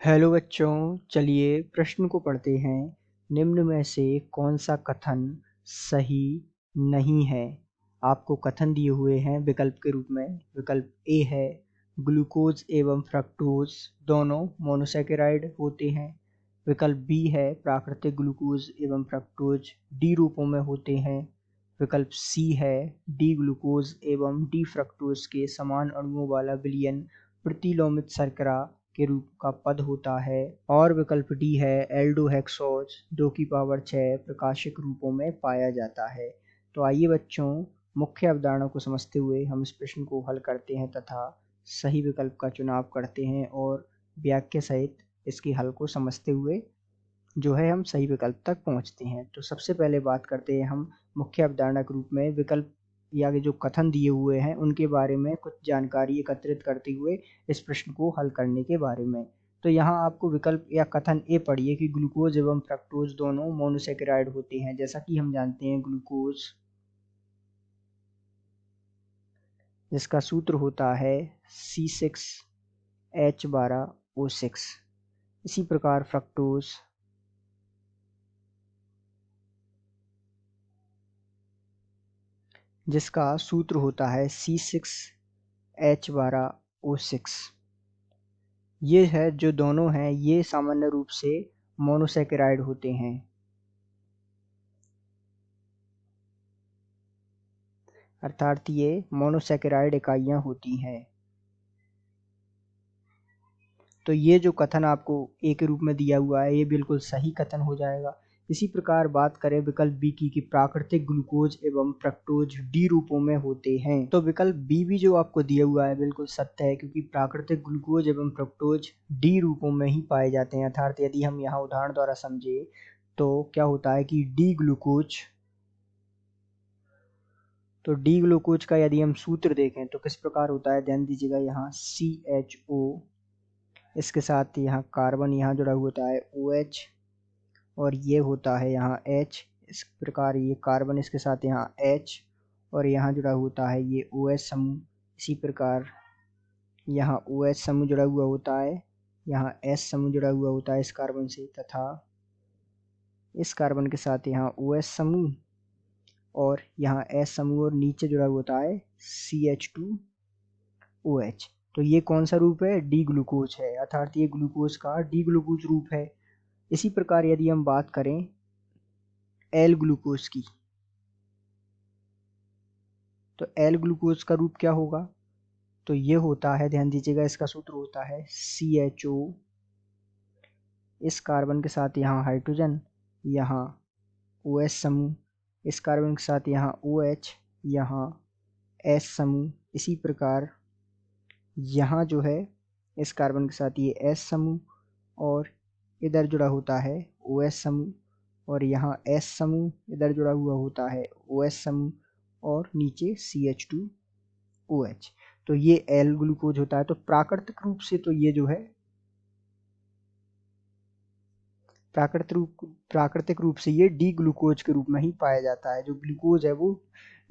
Hello बच्चों, चलिए प्रश्न को पढ़ते हैं। निम्न में से कौन सा कथन सही नहीं है? आपको कथन दिए हुए हैं विकल्प के रूप में। विकल्प ए है ग्लूकोज एवं फ्रक्टोज दोनों मोनोसैकेराइड होते हैं। विकल्प बी है प्राकृतिक ग्लूकोज एवं फ्रक्टोज डी रूपों में होते हैं। विकल्प सी है डी ग्लूकोज एवं डी फ्रक्टोज के समान अणुओं वाला विलयन प्रतिलोमित शर्करा के रूप का पद होता है। और विकल्प डी है एल्डोहेक्सोज 2 की पावर 6 प्रकाशिक रूपों में पाया जाता है। तो आइए बच्चों, मुख्य अवधारणा को समझते हुए हम इस प्रश्न को हल करते हैं तथा सही विकल्प का चुनाव करते हैं और व्याख्या सहित इसके हल को समझते हुए जो है हम सही विकल्प तक पहुंचते हैं। तो सबसे पहले बात करते हैं हम मुख्य अवधारणा के रूप में विकल्प या जो कथन दिए हुए हैं उनके बारे में कुछ जानकारी एकत्रित करते हुए इस प्रश्न को हल करने के बारे में। तो यहाँ आपको विकल्प या कथन ए पढ़िए कि ग्लूकोज एवं फ्रक्टोज दोनों मोनोसैकेराइड होते हैं। जैसा कि हम जानते हैं ग्लूकोज जिसका सूत्र होता है C6H12O6। इसी प्रकार फ्रक्टोज जिसका सूत्र होता है C6H12O6। ये है जो दोनों हैं ये सामान्य रूप से मोनोसैकेराइड होते हैं, अर्थात ये मोनोसैकेराइड इकाइयाँ होती हैं। तो ये जो कथन आपको ए के रूप में दिया हुआ है ये बिल्कुल सही कथन हो जाएगा। इसी प्रकार बात करें विकल्प बी की कि प्राकृतिक ग्लूकोज एवं फ्रक्टोज डी रूपों में होते हैं, तो विकल्प बी भी जो आपको दिया हुआ है बिल्कुल सत्य है, क्योंकि प्राकृतिक ग्लूकोज एवं फ्रक्टोज डी रूपों में ही पाए जाते हैं। अर्थात यदि हम यहाँ उदाहरण द्वारा समझे तो क्या होता है कि डी ग्लूकोज का यदि हम सूत्र देखें तो किस प्रकार होता है, ध्यान दीजिएगा। यहाँ CHO, इसके साथ यहाँ कार्बन यहाँ जुड़ा हुआ होता है OH, और ये होता है यहाँ H। इस प्रकार ये कार्बन इसके साथ यहाँ H और यहाँ जुड़ा होता है ये OH समूह। इसी प्रकार यहाँ OH समूह जुड़ा हुआ होता है, यहाँ S समूह जुड़ा हुआ होता है इस कार्बन से, तथा इस कार्बन के साथ यहाँ OH समूह और यहाँ S समूह, और नीचे जुड़ा होता है CH2OH। तो ये कौन सा रूप है? डी ग्लूकोज है, अर्थात ये ग्लूकोज का डी ग्लूकोज रूप है। इसी प्रकार यदि हम बात करें एल ग्लूकोज की, तो एल ग्लूकोज का रूप क्या होगा? तो ये होता है, ध्यान दीजिएगा, इसका सूत्र होता है CHO, इस कार्बन के साथ यहाँ हाइड्रोजन, यहाँ OH समूह, इस कार्बन के साथ यहाँ OH, यहाँ S समूह। इसी प्रकार यहाँ जो है इस कार्बन के साथ ये S समूह और इधर जुड़ा होता है OH समूह, और यहाँ S समूह इधर जुड़ा हुआ होता है OH समूह, और नीचे CH2OH। तो ये एल ग्लूकोज होता है। तो प्राकृतिक रूप से ये डी ग्लूकोज के रूप में ही पाया जाता है। जो ग्लूकोज है वो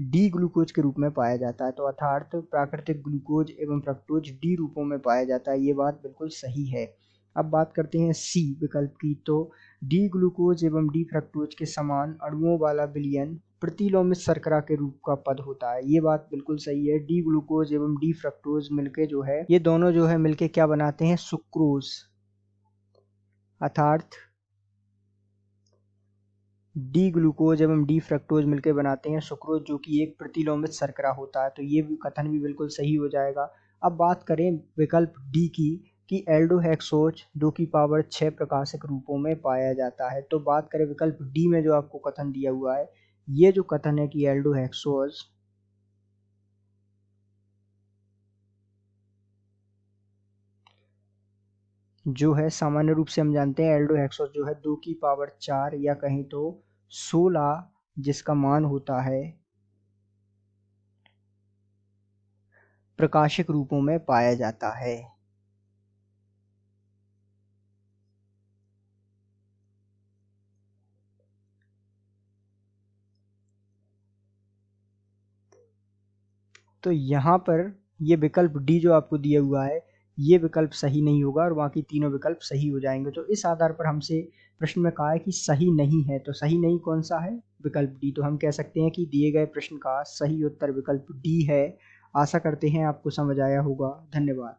डी ग्लूकोज के रूप में पाया जाता है। तो अर्थात प्राकृतिक ग्लूकोज एवं फ्रक्टोज डी रूपों में पाया जाता है। ये बात बिल्कुल सही है। अब बात करते हैं सी विकल्प की। तो डी ग्लूकोज एवं डी फ्रक्टोज के समान अणुओं वाला विलयन प्रतिलोमित शर्करा के रूप का पद होता है। ये बात बिल्कुल सही है। डी ग्लूकोज एवं डी फ्रक्टोज मिलके जो है ये दोनों जो है मिलके क्या बनाते हैं? सुक्रोज। अर्थात डी ग्लूकोज एवं डी फ्रक्टोज मिलकर बनाते हैं सुक्रोज, जो कि एक प्रतिलोमित शर्करा होता है। तो ये भी कथन भी बिल्कुल सही हो जाएगा। अब बात करें विकल्प डी की कि एल्डोहेक्सोज 2 की पावर 6 प्रकाशिक रूपों में पाया जाता है। तो बात करें विकल्प डी में जो आपको कथन दिया हुआ है, ये जो कथन है कि एल्डोहेक्सोज जो है सामान्य रूप से हम जानते हैं एल्डोहेक्सोज जो है 2 की पावर 4 या कहीं तो 16 जिसका मान होता है प्रकाशिक रूपों में पाया जाता है। तो यहाँ पर ये विकल्प डी जो आपको दिया हुआ है ये विकल्प सही नहीं होगा और बाकी तीनों विकल्प सही हो जाएंगे। तो इस आधार पर हमसे प्रश्न में कहा है कि सही नहीं है, तो सही नहीं कौन सा है? विकल्प डी। तो हम कह सकते हैं कि दिए गए प्रश्न का सही उत्तर विकल्प डी है। आशा करते हैं आपको समझ आया होगा। धन्यवाद।